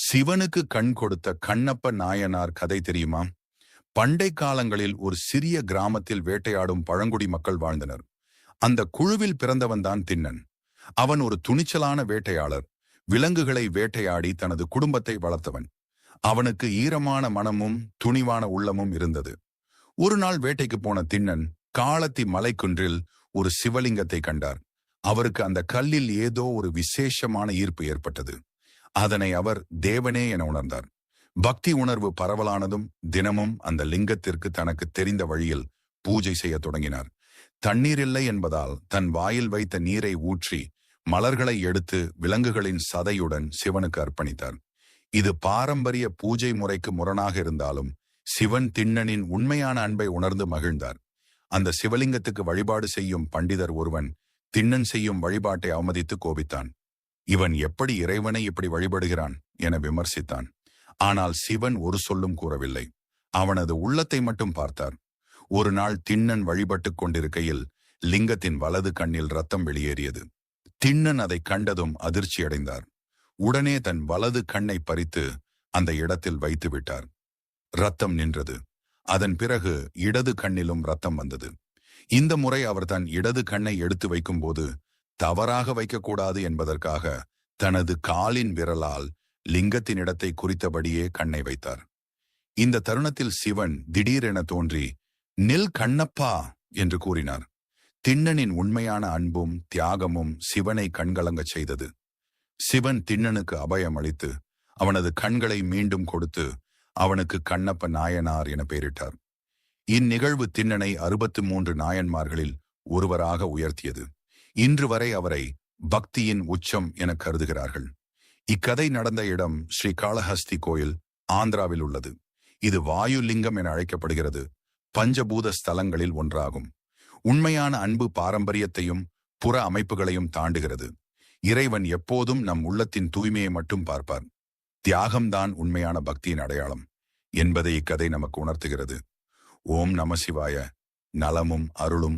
சிவனுக்கு கண் கொடுத்த கண்ணப்ப நாயனார் கதை தெரியுமா? பண்டை காலங்களில் ஒரு சிறிய கிராமத்தில் வேட்டையாடும் பழங்குடி மக்கள் வாழ்ந்தனர். அந்த குழுவில் பிறந்தவன்தான் திண்ணன். அவன் ஒரு துணிச்சலான வேட்டையாளர். விலங்குகளை வேட்டையாடி தனது குடும்பத்தை வளர்த்தவன். அவனுக்கு ஈரமான மனமும் துணிவான உள்ளமும் இருந்தது. ஒரு நாள் வேட்டைக்கு போன திண்ணன் காளத்தி மலைக்குன்றில் ஒரு சிவலிங்கத்தை கண்டார். அவருக்கு அந்த கல்லில் ஏதோ ஒரு விசேஷமான ஈர்ப்பு ஏற்பட்டது. அதனை அவர் தேவனே என உணர்ந்தார். பக்தி உணர்வு பரவலானதும் தினமும் அந்த லிங்கத்திற்கு தனக்கு தெரிந்த வழியில் பூஜை செய்ய தொடங்கினார். தண்ணீர் இல்லை என்பதால் தன் வாயில் வைத்த நீரை ஊற்றி மலர்களை எடுத்து விலங்குகளின் சதையுடன் சிவனுக்கு அர்ப்பணித்தார். இது பாரம்பரிய பூஜை முறைக்கு முரணாக இருந்தாலும் சிவன் திண்ணனின் உண்மையான அன்பை உணர்ந்து மகிழ்ந்தார். அந்த சிவலிங்கத்துக்கு வழிபாடு செய்யும் பண்டிதர் ஒருவன் திண்ணன் செய்யும் வழிபாட்டை அவமதித்து கோபித்தான். இவன் எப்படி இறைவனை இப்படி வழிபடுகிறான் என விமர்சித்தான். ஆனால் சிவன் ஒரு சொல்லும் கூறவில்லை. அவனது உள்ளத்தை மட்டும் பார்த்தார். ஒரு நாள் திண்ணன் வழிபட்டுக் கொண்டிருக்கையில் லிங்கத்தின் வலது கண்ணில் ரத்தம் வெளியேறியது. திண்ணன் அதை கண்டதும் அதிர்ச்சியடைந்தார். உடனே தன் வலது கண்ணை பறித்து அந்த இடத்தில் வைத்து விட்டார். ரத்தம் நின்றது. அதன் பிறகு இடது கண்ணிலும் ரத்தம் வந்தது. இந்த முறை அவர் தன் இடது கண்ணை எடுத்து வைக்கும்போது தவறாக வைக்கக்கூடாது என்பதற்காக தனது காலின் விரலால் லிங்கத்தின் இடத்தை குறித்தபடியே கண்ணை வைத்தார். இந்த தருணத்தில் சிவன் திடீரென தோன்றி, "நில் கண்ணப்பா" என்று கூறினார். திண்ணனின் உண்மையான அன்பும் தியாகமும் சிவனை கண்கலங்கச் செய்தது. சிவன் திண்ணனுக்கு அபயம் அளித்து அவனது கண்களை மீண்டும் கொடுத்து அவனுக்கு கண்ணப்ப நாயனார் என பெயரிட்டார். இந்நிகழ்வு திண்ணனை 63 நாயன்மார்களில் ஒருவராக உயர்த்தியது. இன்று வரை அவரை பக்தியின் உச்சம் என கருதுகிறார்கள். இக்கதை நடந்த இடம் ஸ்ரீகாளஹஸ்தி கோயில், ஆந்திராவில் உள்ளது. இது வாயு லிங்கம் என அழைக்கப்படுகிறது. பஞ்சபூத ஸ்தலங்களில் ஒன்றாகும். உண்மையான அன்பு பாரம்பரியத்தையும் புற அமைப்புகளையும் தாண்டுகிறது. இறைவன் எப்போதும் நம் உள்ளத்தின் தூய்மையை மட்டும் பார்ப்பார். தியாகம்தான் உண்மையான பக்தியின் அடையாளம் என்பதை இக்கதை நமக்கு உணர்த்துகிறது. ஓம் நம சிவாய. நலமும் அருளும்